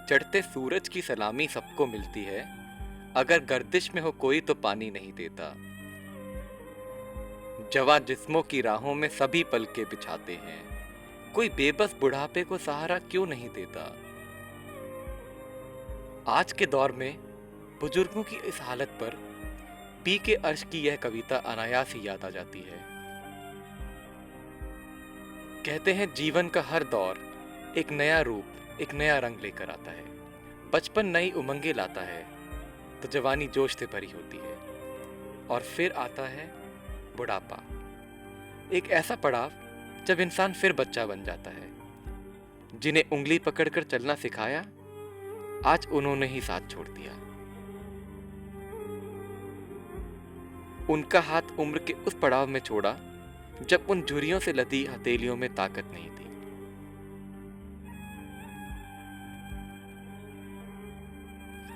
चढ़ते सूरज की सलामी सबको मिलती है, अगर गर्दिश में हो कोई तो पानी नहीं देता। जवा जिस्मों की राहों में सभी पलके बिछाते हैं, कोई बेबस बुढ़ापे को सहारा क्यों नहीं देता। आज के दौर में बुजुर्गों की इस हालत पर पी के अर्श की यह कविता अनायास ही याद आ जाती है। कहते हैं जीवन का हर दौर एक नया रूप, एक नया रंग लेकर आता है। बचपन नई उमंगे लाता है तो जवानी जोश से भरी होती है, और फिर आता है बुढ़ापा, एक ऐसा पड़ाव जब इंसान फिर बच्चा बन जाता है। जिन्हें उंगली पकड़कर चलना सिखाया, आज उन्होंने ही साथ छोड़ दिया। उनका हाथ उम्र के उस पड़ाव में छोड़ा जब उन झुर्रियों से लदी हथेलियों में ताकत नहीं थी।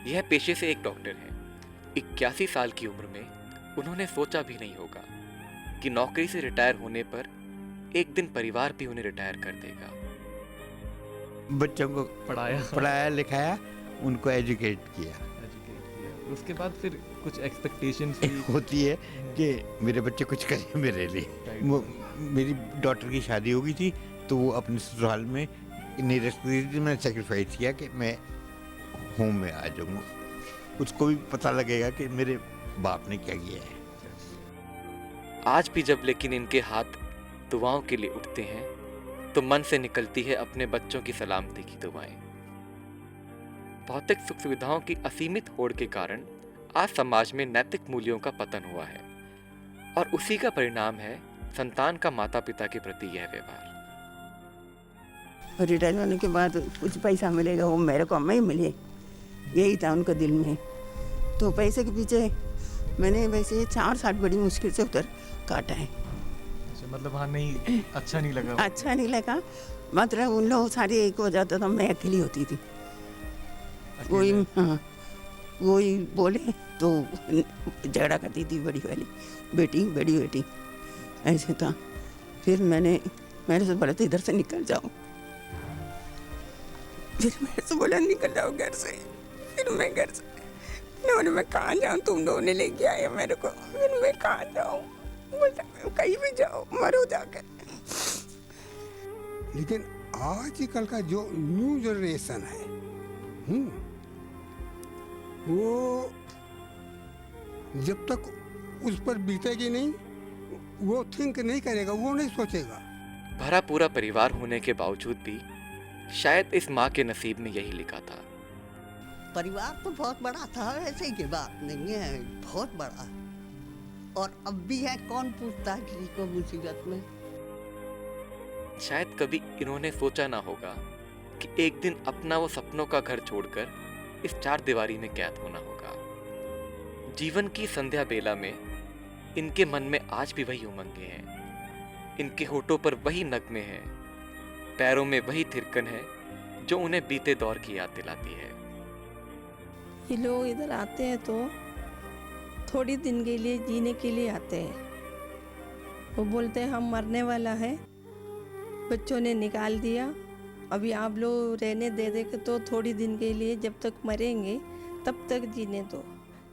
यह पेशे से एक डॉक्टर है। 81 साल की उम्र में उन्होंने सोचा भी नहीं होगा कि नौकरी से रिटायर होने पर एक दिन परिवार भी उन्हें रिटायर कर देगा। बच्चों को पढ़ाया लिखाया, उनको एजुकेट किया। उसके बाद फिर कुछ एक्सपेक्टेशंस होती है कि मेरे बच्चे कुछ करें मेरे लिए। मेरी डॉटर की शादी हो गई थी तो वो अपने ससुराल में नहीं रख रही थी। मैंने सेक्रीफाइस किया कि मैं होम में आ जाऊँगा, उसको भी पता लगेगा कि मेरे बाप ने क्या किया है। आज भी जब लेकिन इनके हाथ दुआओं के लिए उठते हैं तो मन से निकलती है अपने बच्चों की सलामती की दुआएं। भौतिक सुख सुविधाओं की असीमित होड़ के कारण आज समाज में नैतिक मूल्यों का पतन हुआ है, और उसी का परिणाम है संतान का माता पिता के प्रति यह व्यवहार। रिटायर होने के बाद कुछ पैसा मिलेगा, वो मेरे को हमें ही मिले, यही था उनका दिल में। तो पैसे के पीछे मैंने वैसे 4 साल बड़ी मुश्किल से उधर काटा है। मतलब वहाँ नहीं अच्छा नहीं लगा? अच्छा नहीं लगा, मतलब उन लोग सारे एक हो जाता था, मैं अकेली होती थी। कोई कोई बोले तो झगड़ा करती थी, बड़ी वाली बेटी बड़ी बेटी, ऐसे था। फिर मेरे से बोला तो इधर से निकल जाओ, फिर मेरे से बोला निकल जाओ घर से। फिर मैं घर से उन्होंने, मैं कहाँ जाऊँ, तुम लोगों ने लेके आए मेरे को, फिर मैं कहाँ जाऊँ, कहीं भी जाओ मरो जाकर। लेकिन आजकल का जो न्यू जनरेशन है वो जब तक उस पर बीतेगी नहीं, वो थिंक नहीं करेगा, वो नहीं सोचेगा। भरा पूरा परिवार होने के बावजूद भी शायद इस माँ के नसीब में यही लिखा था। परिवार तो बहुत बड़ा था, ऐसे की बात नहीं है, बहुत बड़ा, और अब भी है, कौन पूछता है किसी को मुसीबत में। शायद कभी इन्होंने सोचा ना होगा कि एक दिन अपना वो सपनों का घर छोड़कर इस 4 दीवारी में कैद होना होगा। जीवन की संध्या बेला में इनके मन में आज भी वही उमंगे हैं, इनके होठों पर वही नगमे हैं, पैरों में वही थिरकन है जो उन्हें बीते दौर की याद दिलाती है। ये लोग इधर आते हैं तो थोड़ी दिन के लिए जीने के लिए आते हैं। वो बोलते हैं हम मरने वाला है, बच्चों ने निकाल दिया, अभी आप लोग रहने दे दे के, तो थोड़ी दिन के लिए जब तक मरेंगे तब तक जीने दो।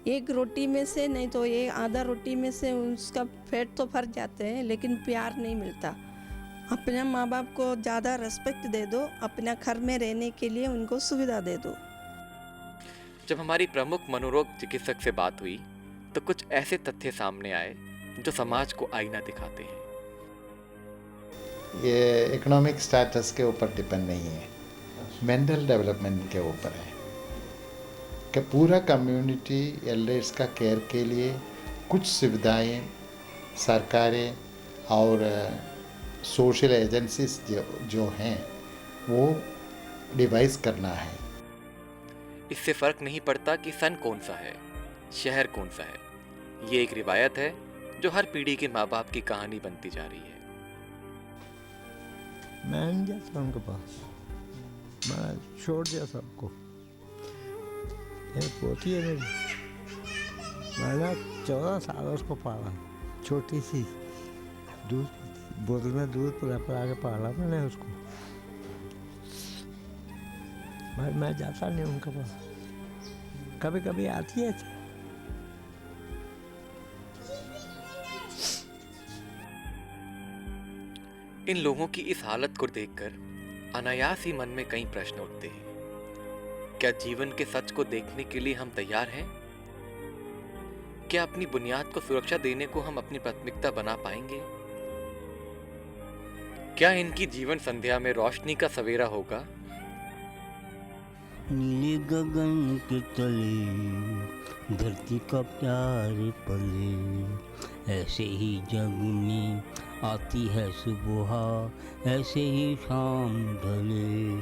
एक रोटी में से नहीं तो एक आधा रोटी में से उसका पेट तो भर जाते हैं, लेकिन प्यार नहीं मिलता। अपने माँ बाप को ज़्यादा रिस्पेक्ट दे दो, अपना घर में रहने के लिए उनको सुविधा दे दो। जब हमारी प्रमुख मनोरोग चिकित्सक से बात हुई तो कुछ ऐसे तथ्य सामने आए जो समाज को आईना दिखाते हैं। ये इकोनॉमिक स्टेटस के ऊपर डिपेंड नहीं है, मेंटल डेवलपमेंट के ऊपर है कि पूरा कम्युनिटी एल्डर्स का केयर के लिए कुछ सुविधाएं सरकारें और सोशल एजेंसीज जो हैं वो डिवाइस करना है। इससे फर्क नहीं पड़ता कि सन कौन सा है, शहर कौन सा है। ये एक रिवायत है जो हर पीढ़ी के माँ बाप की कहानी बनती जा रही है। मैं नहीं जाता उनके पास, मैं छोड़ दिया सबको। ये पोती है मेरी, मैंने 14 साल उसको पाला, छोटी सी दूध बोतल में दूध पिला पिला के पाला मैंने उसको। भाई मैं जाता नहीं उनके पास, कभी कभी आती है। इन लोगों की इस हालत को देखकर अनायास ही मन में कई प्रश्न उठते हैं। क्या जीवन के सच को देखने के लिए हम तैयार हैं? क्या अपनी बुनियाद को सुरक्षा देने को हम अपनी प्राथमिकता बना पाएंगे? क्या इनकी जीवन संध्या में रोशनी का सवेरा होगा? नीले गगन के तले धरती का प्यार पले, ऐसे ही जग में आती है सुबह, ऐसे ही शाम ढले।